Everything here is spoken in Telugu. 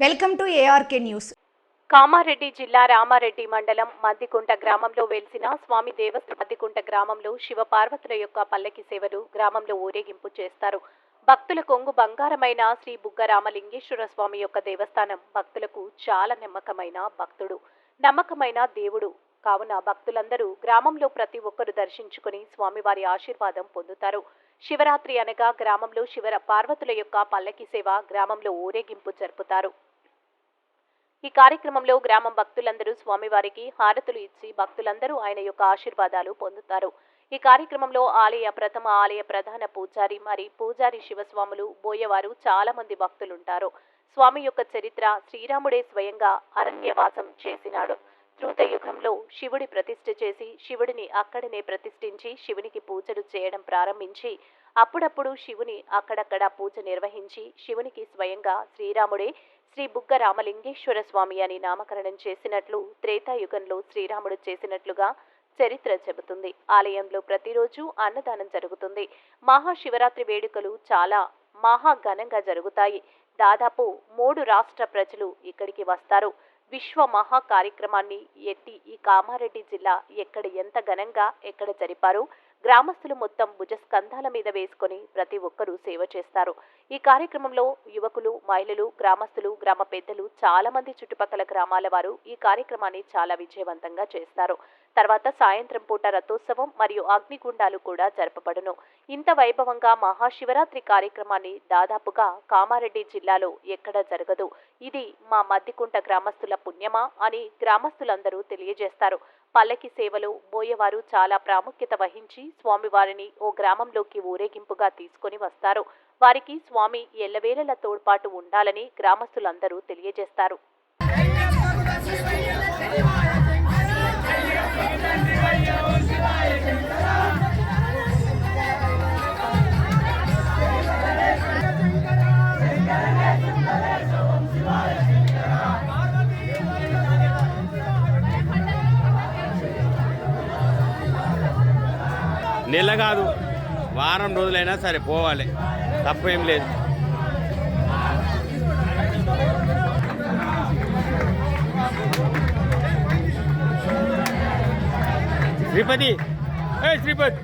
Welcome to ARK news. Kamareddy జిల్లా రామారెడ్డి మండలం మద్దికుంట గ్రామంలో వెలిసిన స్వామి దేవస్థానం. మద్దికుంట గ్రామంలో శివపార్వతుల యొక్క పల్లకి సేవలు గ్రామంలో ఊరేగింపు చేస్తారు. భక్తుల కొంగు బంగారమైన శ్రీ బుగ్గ రామలింగేశ్వర స్వామి యొక్క దేవస్థానం భక్తులకు చాలా నమ్మకమైన దేవుడు కావున భక్తులందరూ గ్రామంలో ప్రతి ఒక్కరు దర్శించుకుని స్వామివారి ఆశీర్వాదం పొందుతారు. శివరాత్రి అనగా గ్రామంలో పార్వతుల యొక్క పల్లకి సేవ గ్రామంలో ఊరేగింపు జరుపుతారు. ఈ కార్యక్రమంలో గ్రామం భక్తులందరూ స్వామివారికి హారతులు ఇచ్చి భక్తులందరూ ఆయన యొక్క ఆశీర్వాదాలు పొందుతారు. ఈ కార్యక్రమంలో ప్రథమ ఆలయ ప్రధాన పూజారి మరి పూజారి శివస్వాములు బోయవారు చాలా మంది భక్తులుంటారు. స్వామి యొక్క చరిత్ర శ్రీరాముడే స్వయంగా అరణ్యవాసం చేసినాడు. త్రేతాయుగంలో శివుడి ప్రతిష్ఠ చేసి శివుడిని అక్కడనే ప్రతిష్ఠించి శివునికి పూజలు చేయడం ప్రారంభించి అప్పుడప్పుడు శివుని అక్కడక్కడ పూజ నిర్వహించి శివునికి స్వయంగా శ్రీరాముడే శ్రీ బుగ్గ రామలింగేశ్వర స్వామి అని నామకరణం చేసినట్లు త్రేతాయుగంలో శ్రీరాముడు చేసినట్లుగా చరిత్ర చెబుతుంది. ఆలయంలో ప్రతిరోజు అన్నదానం జరుగుతుంది. మహాశివరాత్రి వేడుకలు చాలా మహాఘనంగా జరుగుతాయి. దాదాపు 3 రాష్ట్ర ప్రజలు ఇక్కడికి వస్తారు. విశ్వ మహా కార్యక్రమాన్ని ఈ కామారెడ్డి జిల్లా ఎంత ఘనంగా జరిపారు. గ్రామస్తులు మొత్తం భుజస్కంధాల మీద వేసుకొని ప్రతి ఒక్కరూ సేవ చేస్తారు. ఈ కార్యక్రమంలో యువకులు, మహిళలు, గ్రామస్తులు, గ్రామ పెద్దలు, చాలా మంది చుట్టుపక్కల గ్రామాల వారు ఈ కార్యక్రమాన్ని చాలా విజయవంతంగా చేస్తారు. తర్వాత సాయంత్రం పూట రథోత్సవం మరియు అగ్నిగుండాలు కూడా జరపబడును. ఇంత వైభవంగా మహాశివరాత్రి కార్యక్రమాన్ని దాదాపుగా కామారెడ్డి జిల్లాలో ఎక్కడ జరగదు. ఇది మా మద్దికుంట గ్రామస్తుల పుణ్యమా అని గ్రామస్తులందరూ తెలియజేస్తారు. పల్లకి సేవలో బోయవారు చాలా ప్రాముఖ్యత వహించి స్వామివారిని ఓ గ్రామంలోకి ఊరేగింపుగా తీసుకొని వస్తారు. వారికి స్వామి ఎల్లవేళలా తోడ్పాటు ఉండాలని గ్రామస్తులందరూ తెలియజేస్తారు. నెల కాదు, వారం రోజులైనా సరే పోవాలి, తప్పేం లేదు. శ్రీపతి, శ్రీపతి